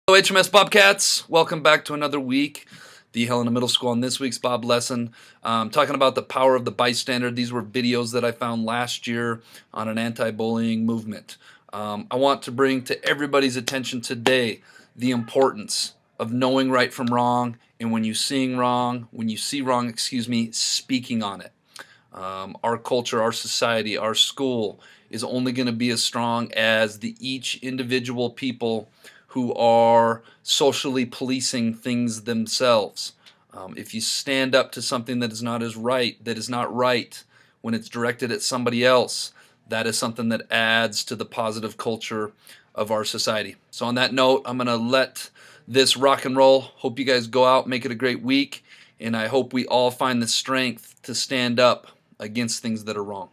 Hello, HMS Bobcats. Welcome back to another week. The Helena Middle School on this week's Bob lesson. Talking about the power of the bystander. These were videos that I found last year on an anti-bullying movement. I want to bring to everybody's attention today the importance of knowing right from wrong, and when you see wrong, speaking on it. Our culture, our society, our school is only going to be as strong as each individual people who are socially policing things themselves. If you stand up to something that is not right when it's directed at somebody else, that is something that adds to the positive culture of our society. So on that note, I'm going to let this rock and roll. Hope you guys go out, make it a great week, and I hope we all find the strength to stand up against things that are wrong.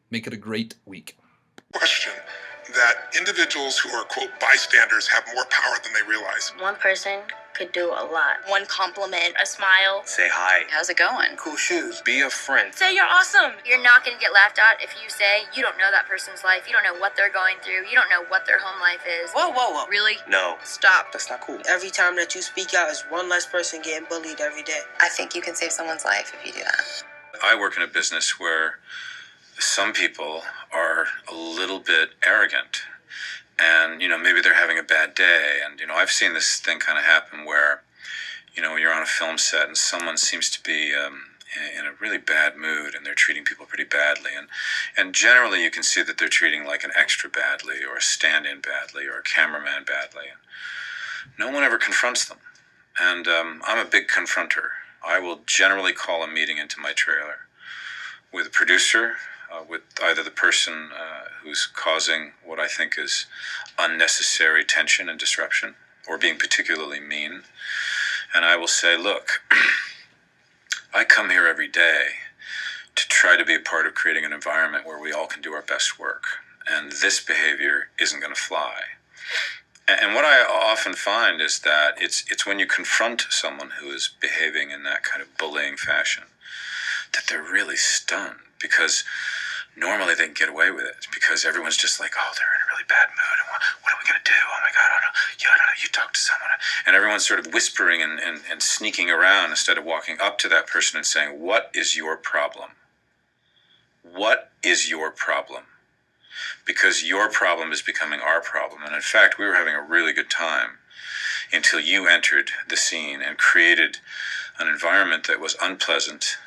Make it a great week. Question that individuals who are, quote, bystanders have more power than they realize. One person could do a lot. One compliment, a smile. Say hi. How's it going? Cool shoes. Be a friend. Say you're awesome. You're not going to get laughed at if you say you don't know that person's life. You don't know what they're going through. You don't know what their home life is. Whoa, whoa, whoa. Really? No. Stop. That's not cool. Every time that you speak out is one less person getting bullied every day. I think you can save someone's life if you do that. I work in a business where some people are a little bit arrogant, and maybe they're having a bad day, and I've seen this thing kind of happen where you're on a film set and someone seems to be in a really bad mood and they're treating people pretty badly, and generally you can see that they're treating like an extra badly or a stand-in badly or a cameraman badly. No one ever confronts them, and I'm a big confronter. I will generally call a meeting into my trailer with a producer, with either the person who's causing what I think is unnecessary tension and disruption, or being particularly mean. And I will say, look, I come here every day to try to be a part of creating an environment where we all can do our best work. And this behavior isn't going to fly. And what I often find is that it's when you confront someone who is behaving in that kind of bullying fashion that they're really stunned, because normally they can get away with it because everyone's just like, oh, they're in a really bad mood, and what are we going to do? Oh my God, I don't know, you talk to someone. And everyone's sort of whispering and sneaking around instead of walking up to that person and saying, what is your problem? What is your problem? Because your problem is becoming our problem. And in fact, we were having a really good time until you entered the scene and created an environment that was unpleasant,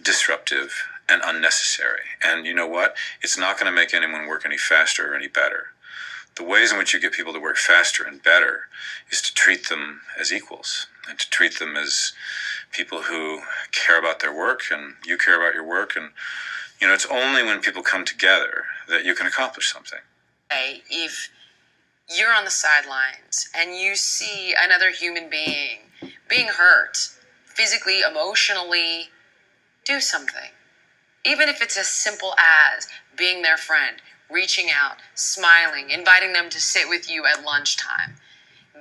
disruptive, and unnecessary. And you know what? It's not going to make anyone work any faster or any better. The ways in which you get people to work faster and better is to treat them as equals and to treat them as people who care about their work and you care about your work. And it's only when people come together that you can accomplish something. Hey, if you're on the sidelines and you see another human being being hurt, physically, emotionally, do something. Even if it's as simple as being their friend, reaching out, smiling, inviting them to sit with you at lunchtime,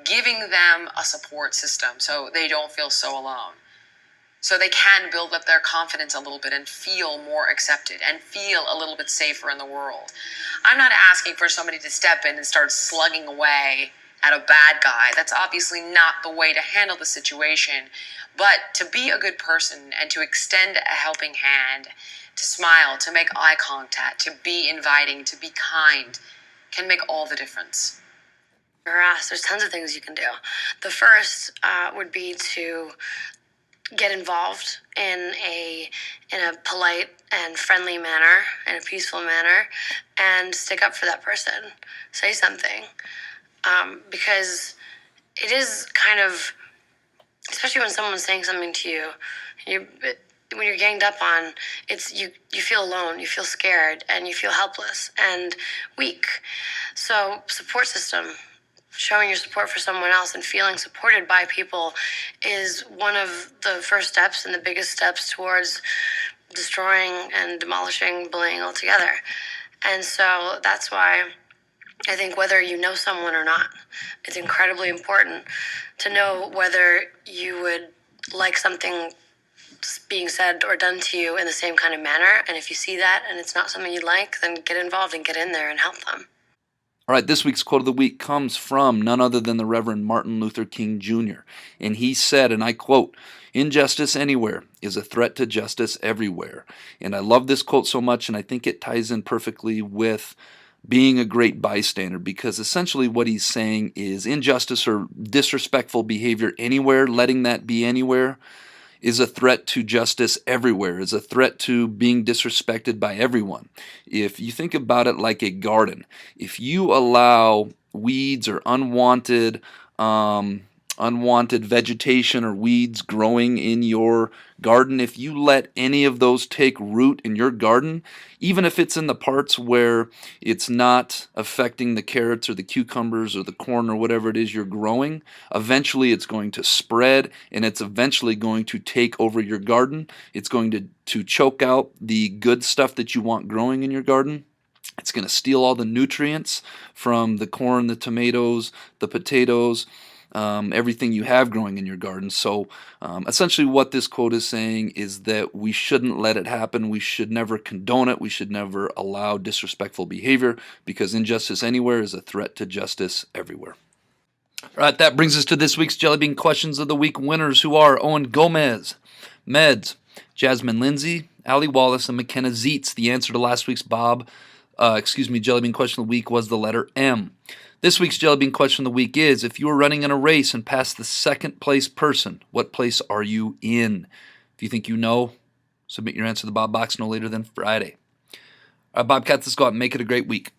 giving them a support system so they don't feel so alone, so they can build up their confidence a little bit and feel more accepted and feel a little bit safer in the world. I'm not asking for somebody to step in and start slugging away at a bad guy. That's obviously not the way to handle the situation. But to be a good person and to extend a helping hand, to smile, to make eye contact, to be inviting, to be kind, can make all the difference. There's tons of things you can do. The first would be to get involved in a polite and friendly manner, in a peaceful manner, and stick up for that person. Say something. Because it is kind of, especially when someone's saying something to you, when you're ganged up on, you feel alone, you feel scared, and you feel helpless and weak. So support system, showing your support for someone else and feeling supported by people is one of the first steps and the biggest steps towards destroying and demolishing bullying altogether. And so that's why I think whether you know someone or not, it's incredibly important to know whether you would like something being said or done to you in the same kind of manner. And if you see that and it's not something you like, then get involved and get in there and help them. All right, this week's quote of the week comes from none other than the Reverend Martin Luther King Jr. And he said, and I quote, "Injustice anywhere is a threat to justice everywhere." And I love this quote so much, and I think it ties in perfectly with being a great bystander, because essentially what he's saying is injustice or disrespectful behavior anywhere, letting that be anywhere, is a threat to justice everywhere, is a threat to being disrespected by everyone. If you think about it like a garden, if you allow weeds or unwanted vegetation or weeds growing in your garden, if you let any of those take root in your garden, even if it's in the parts where it's not affecting the carrots or the cucumbers or the corn or whatever it is you're growing, eventually it's going to spread, and it's eventually going to take over your garden. It's going to choke out the good stuff that you want growing in your garden. It's going to steal all the nutrients from the corn, the tomatoes, the potatoes, everything you have growing in your garden. So essentially what this quote is saying is that we shouldn't let it happen. We should never condone it. We should never allow disrespectful behavior, because injustice anywhere is a threat to justice everywhere. All right, that brings us to this week's Jellybean Questions of the Week winners, who are Owen Gomez, Meds, Jasmine Lindsay, Ali Wallace, and McKenna Zeitz. The answer to last week's Jellybean Question of the Week was the letter M. This week's Jellybean Question of the Week is, if you were running in a race and passed the second place person, what place are you in? If you think you know, submit your answer to the Bob Box no later than Friday. All right, Bobcats, let's go out and make it a great week.